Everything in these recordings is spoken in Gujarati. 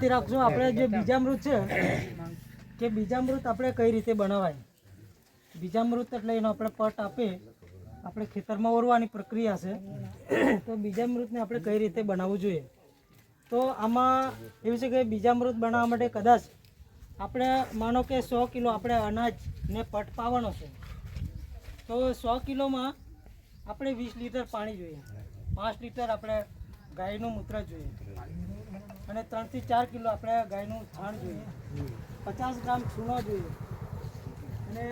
ધ્યાનથી રાખજો. આપણે જે બીજામૃત છે કે બીજામૃત આપણે કઈ રીતે બનાવાય. બીજામૃત એટલે એનો આપણે પટ આપીએ, આપણે ખેતરમાં ઓરવાની પ્રક્રિયા છે. તો બીજામૃતને આપણે કઈ રીતે બનાવવું જોઈએ. તો આમાં એવું છે કે બીજામૃત બનાવવા માટે કદાચ આપણે માનો કે 100 કિલો આપણે અનાજને પટ પાવાનો છે, તો 100 કિલોમાં આપણે 20 લીટર પાણી જોઈએ, 5 લીટર આપણે ગાયનું મૂત્ર જોઈએ, અને 3 થી 4 કિલો આપણે ગાયનું છાણ જોઈએ, 50 ગ્રામ ચૂનો જોઈએ, અને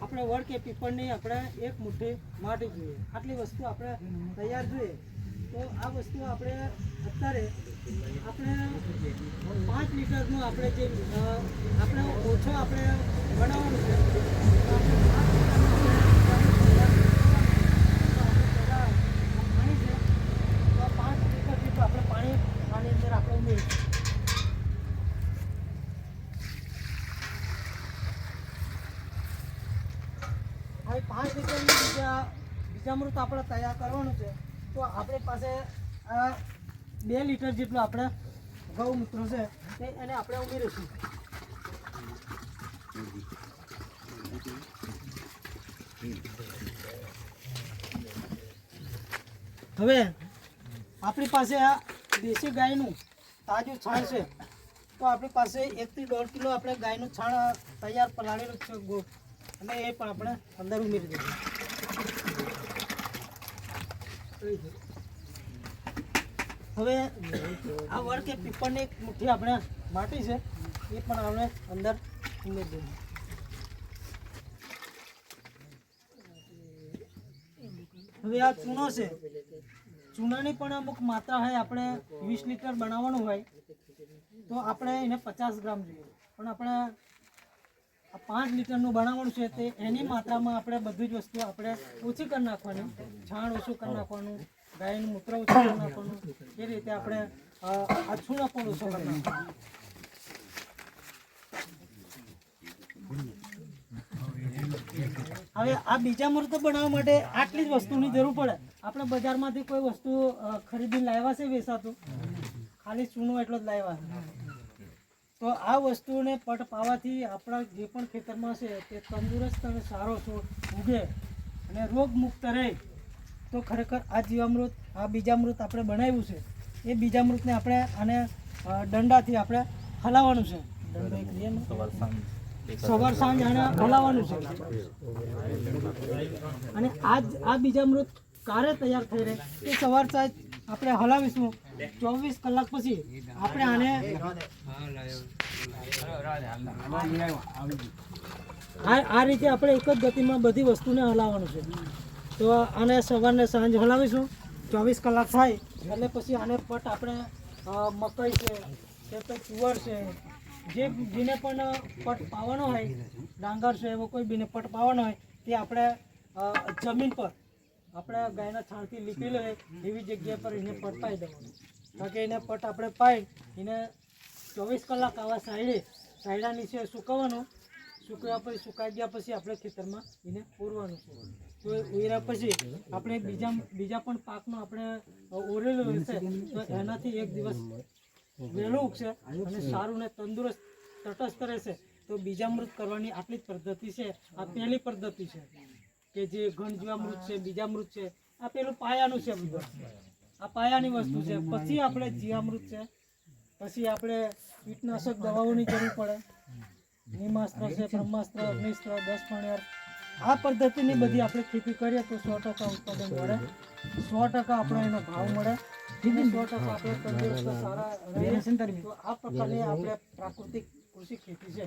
આપણે વડ કે પીપળની આપણે 1 મુઠ્ઠી માટી જોઈએ. આટલી વસ્તુ આપણે તૈયાર જોઈએ. તો આ વસ્તુ આપણે અત્યારે આપણે 5 લીટરનું આપણે જે આપણે ઓછો આપણે બનાવવાનું છે, તો આપણે 5 લીટર જેટલું આપણે પાણી આની અંદર આપણે ઉમેરીશું. હવે 5 લીટરનું બીજામૃત આપણે તૈયાર કરવાનું છે. તો આપણી પાસે 2 લીટર જેટલું આપણે ગૌમૂત્ર છે તે એને આપણે ઉમેરીશું. હવે આપણી પાસે આ દેશી ગાયનું તાજું છાણ છે. તો આપણી પાસે 1 થી 1.5 કિલો આપણે ગાયનું છાણ તૈયાર પલાળેલું છે ગોળ, અને એ પણ આપણે અંદર ઉમેરી દઈશું. હવે આ વડ કે પીપળની 1 મુઠ્ઠી આપણે માટી છે એ પણ આપણે અંદર ઉમેરી દઈશું. હવે આ ચૂનો છે, ચૂનાની પણ અમુક માત્રા હોય. આપણે 20 લીટર બનાવવાનું હોય તો આપણે એને 50 ગ્રામ જોઈએ, પણ આપણે આ 5 લીટરનું બનાવવાનું છે તે એની માત્રામાં આપણે બધી જ વસ્તુ આપણે ઓછી કરી નાખવાની. છાણ ઓછું કરી નાખવાનું, ગાયનું મૂત્ર ઓછું કરી નાખવાનું, એ રીતે આપણે આ ચૂનો પણ ઓછો કરી નાખવાનો. હવે આ બીજામૃત બનાવવા માટે આટલી જ વસ્તુની જરૂર પડે. આપણે બજારમાંથી કોઈ વસ્તુ ખરીદીને લાવ્યા છે વેચાતું, ખાલી ચૂનો એટલો જ લાવ્યા. તો આ વસ્તુને પટ પાવાથી આપણા જે પણ ખેતરમાં છે તે તંદુરસ્ત અને સારો છોડ ઉગે અને રોગ મુક્ત રહે. તો ખરેખર આ જીવામૃત, આ બીજામૃત આપણે બનાવ્યું છે એ બીજામૃતને આપણે આને દંડાથી આપણે હલાવવાનું છે. સવાર સાંજ આને હલાવવાનું છે. અને આ બીજામૃત ક્યારે તૈયાર થઈ રહે એ સવાર સાંજ આપણે હલાવીશું. 24 કલાક પછી આપણે આને આ રીતે આપણે એક જ ગતિમાં બધી વસ્તુને હલાવવાનું છે. તો આને સવારને સાંજ હલાવીશું. 24 કલાક થાય એટલે પછી આને પટ આપણે મકાઈ છે કે પછી તુવર છે, જેને પણ પટ પાવાનો હોય, ડાંગર છે, એવો કોઈ બીને પટ પાવાનો હોય તે આપણે જમીન પર આપણે ગાયના છાણથી લીપેલો હોય એવી જગ્યા પર એને પટ પાઈ દેવાનું. કારણ કે એને પટ આપણે પાઈ એને 24 કલાક આવા સાયડા નીચે સુકવવાનું. સુકાઈ ગયા પછી આપણે ખેતરમાં એને ઓરવાનું છે. તો ઓર્યા પછી આપણે બીજા પણ પાકનો આપણે ઓરેલો હશે તો એનાથી 1 દિવસ વહેલું ઉગશે અને સારું ને તંદુરસ્ત તટસ્થ રહેશે. તો બીજામૃત કરવાની આટલી જ પદ્ધતિ છે. આ પહેલી પદ્ધતિ છે કે જે ઘન જીવામૃત છે, બીજામૃત છે, આ પેલું પાયાનું છે. આ પાયાની વસ્તુ છે. પછી આપણે જીવામૃત છે, પછી આપણે કીટનાશક દવાઓની જરૂર પડે. નિમાસ્ત્ર છે, બ્રહ્માસ્ત્ર, અગ્નિસ્ત્ર, 10 પાણીયાર. આ પદ્ધતિની બધી આપણે ખેતી કરીએ તો 100% ઉત્પાદન મળે, 100% આપણે એનો ભાવ મળે, 100% આપણે તંદુરસ્ત સારા રહે. તો આ પ્રકારની આપણે પ્રાકૃતિક કૃષિ ખેતી છે.